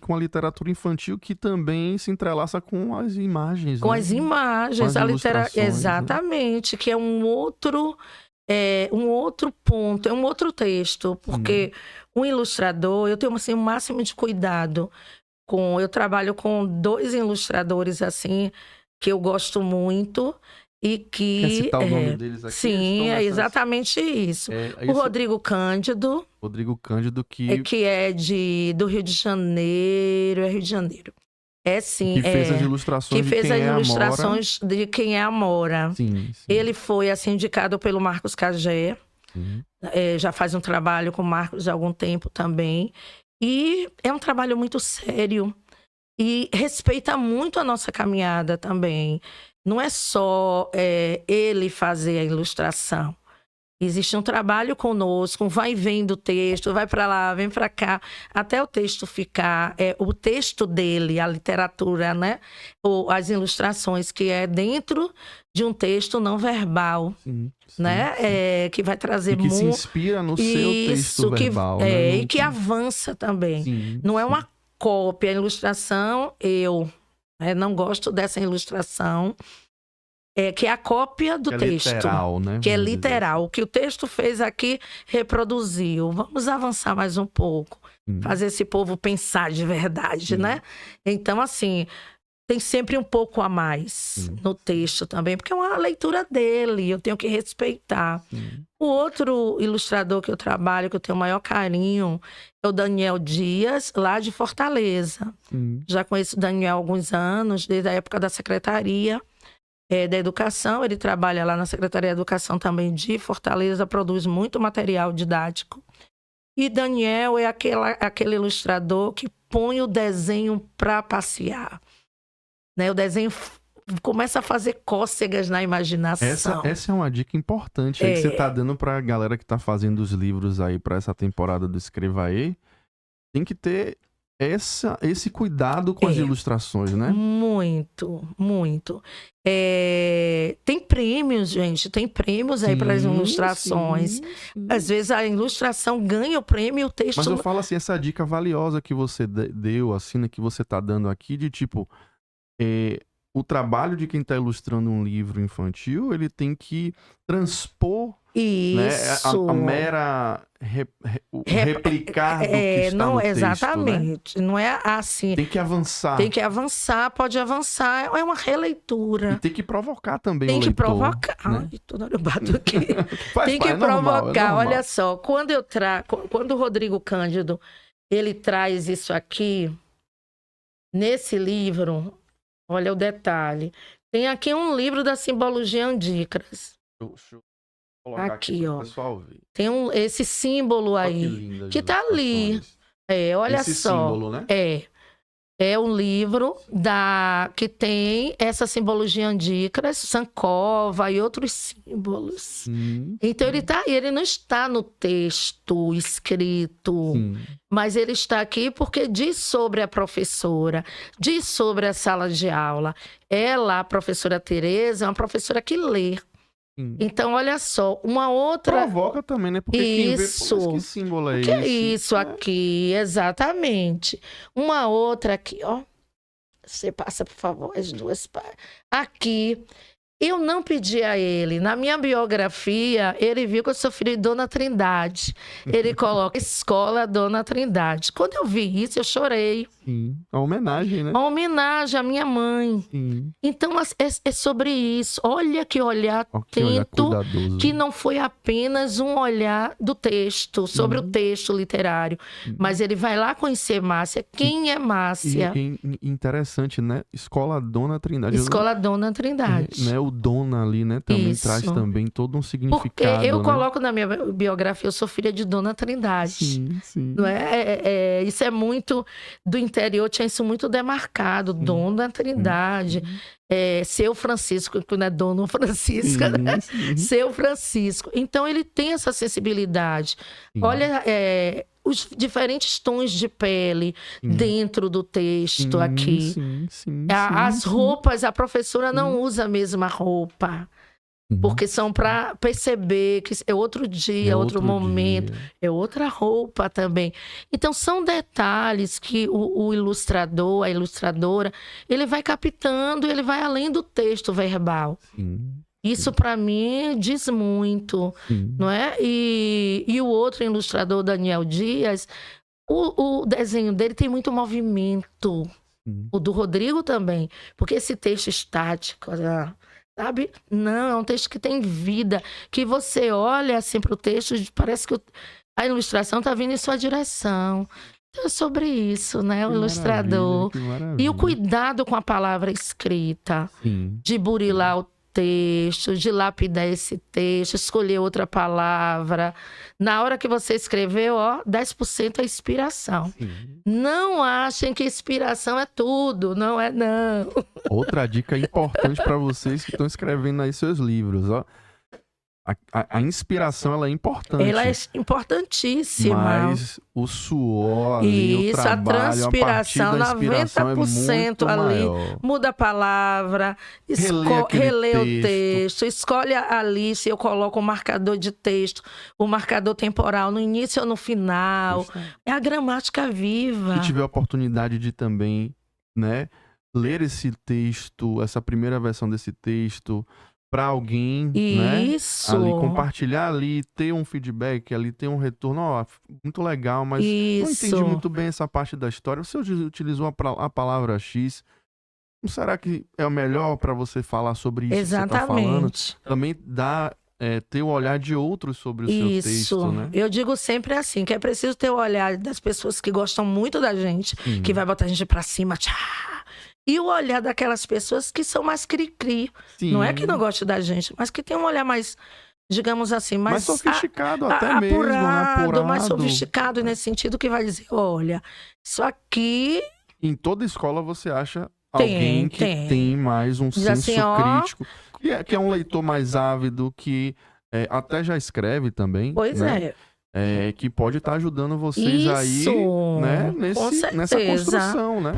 com a literatura infantil que também se entrelaça com as imagens, Com né? as imagens, Com as ilustrações, né? exatamente, que é um outro ponto, é um outro texto, porque um ilustrador, eu tenho assim, o máximo de cuidado eu trabalho com 2 ilustradores assim que eu gosto muito e que Quer citar o nome deles aqui? sim, é exatamente isso. O Rodrigo Cândido, que é do Rio de Janeiro, É sim, que fez as ilustrações de Quem é a Amora. Sim. Ele foi assim indicado pelo Marcos Cagé. Já faz um trabalho com o Marcos há algum tempo também. E é um trabalho muito sério e respeita muito a nossa caminhada também. Não é só ele fazer a ilustração. Existe um trabalho conosco, vai vendo o texto, vai para lá, vem para cá, até o texto ficar, o texto dele, a literatura, né? Ou as ilustrações, que é dentro de um texto não verbal, né? Que vai trazer muito... E que se inspira no seu texto verbal, né? E que avança também. Não é uma cópia, a ilustração, eu não gosto dessa ilustração, que é a cópia do texto. Literal, né? Que é literal. O que o texto fez aqui, reproduziu. Vamos avançar mais um pouco. Fazer esse povo pensar de verdade, né? Então, assim, tem sempre um pouco a mais no texto também, porque é uma leitura dele, eu tenho que respeitar. O outro ilustrador que eu trabalho, que eu tenho o maior carinho, é o Daniel Dias, lá de Fortaleza. Já conheço o Daniel há alguns anos, desde a época da Secretaria da Educação. Ele trabalha lá na Secretaria da Educação também de Fortaleza, produz muito material didático. E Daniel é aquele ilustrador que põe o desenho para passear. Né? O desenho começa a fazer cócegas na imaginação. Essa é uma dica importante aí que você está dando para a galera que está fazendo os livros aí para essa temporada do Escreva Aí. Tem que ter esse cuidado com as ilustrações, né? Muito, muito. Tem prêmios, gente. Tem prêmios aí para as ilustrações. Sim. Às vezes a ilustração ganha o prêmio e o texto... Mas eu falo assim, essa dica valiosa que você deu, assim, né, que você tá dando aqui, de tipo... o trabalho de quem está ilustrando um livro infantil, ele tem que transpor, né, a mera replicar do que está não, no texto, exatamente. Né? Não é assim. Tem que avançar. Tem que avançar, pode avançar. É uma releitura. E tem que provocar também o leitor. Tem que provocar. Né? Ai, toda hora eu bato aqui. Tem que provocar. Normal. Olha só, quando o Rodrigo Cândido, ele traz isso aqui, nesse livro... Olha o detalhe. Tem aqui um livro da simbologia Andícaras. Deixa eu colocar aqui para o pessoal ver. Tem esse símbolo aí, que tá ali. Olha esse só. Símbolo, né? É um livro que tem essa simbologia Andícaras, Sankova e outros símbolos. Então ele não está no texto escrito, mas ele está aqui porque diz sobre a professora, diz sobre a sala de aula. Ela, a professora Tereza, é uma professora que lê. Então, olha só, uma outra... Provoca também, né? Porque quem vê, pô, que símbolo é esse? O que é isso aqui? Exatamente. Uma outra aqui, ó. Você passa, por favor, as duas. Aqui. Eu não pedi a ele. Na minha biografia, ele viu que eu sou filha de Dona Trindade. Ele coloca Escola Dona Trindade. Quando eu vi isso, eu chorei. Sim. Uma homenagem, né? Uma homenagem à minha mãe. Sim. Então, é sobre isso. Olha que olhar atento, que não foi apenas um olhar do texto, sobre o texto literário. Mas ele vai lá conhecer Márcia. Quem é Márcia? Interessante, né? Escola Dona Trindade. Escola Dona Trindade. Né? O Dona ali, né? Também traz também todo um significado. Porque eu né? coloco na minha biografia, eu sou filha de Dona Trindade. Sim. Não é? Isso é muito... Do interior tinha isso muito demarcado. Dona Trindade. Seu Francisco, que não é Dona Francisca, né? Seu Francisco. Então, ele tem essa sensibilidade. Olha... os diferentes tons de pele dentro do texto aqui. As roupas, a professora não usa a mesma roupa. Porque são para perceber que é outro dia, outro momento, é outra roupa também. Então, são detalhes que o ilustrador, a ilustradora, ele vai captando, ele vai além do texto verbal. Isso, para mim, diz muito, não é? E o outro ilustrador, Daniel Dias, o desenho dele tem muito movimento. O do Rodrigo também. Porque esse texto estático, sabe? Não, é um texto que tem vida. Que você olha assim para o texto, parece que a ilustração está vindo em sua direção. Então, é sobre isso, né? O ilustrador. E o cuidado com a palavra escrita. De burilar o texto, de lapidar esse texto, escolher outra palavra. Na hora que você escreveu, 10% é inspiração. Não achem que inspiração é tudo, não é não. Outra dica importante para vocês que estão escrevendo aí seus livros, ó. A inspiração, ela é importante. Ela é importantíssima. Mas o suor ali, o trabalho, a transpiração, a partir da inspiração 90% é ali. maior. Muda a palavra, relê o texto, escolhe ali se eu coloco o marcador de texto, o marcador temporal no início ou no final. É a gramática viva. Se tiver a oportunidade de também, né, ler esse texto, essa primeira versão desse texto, para alguém, isso, né? Ali, compartilhar ali, ter um feedback ali, ter um retorno, muito legal, mas não entendi muito bem essa parte da história. Você utilizou a palavra X. Não será que é o melhor para você falar sobre isso? Exatamente. Que você tá falando? Também dá ter o olhar de outros sobre o seu texto, né? Eu digo sempre assim, que é preciso ter o olhar das pessoas que gostam muito da gente, que vai botar a gente para cima, e o olhar daquelas pessoas que são mais cri-cri. Não é que não goste da gente, mas que tem um olhar mais, digamos assim, mais sofisticado até mesmo, né? Apurado. Mais sofisticado nesse sentido, que vai dizer, olha, isso aqui... Em toda escola você acha alguém que tem mais um senso crítico, que é um leitor mais ávido, que até já escreve também. Pois né? Que pode estar ajudando vocês aí, né? Nessa construção, né?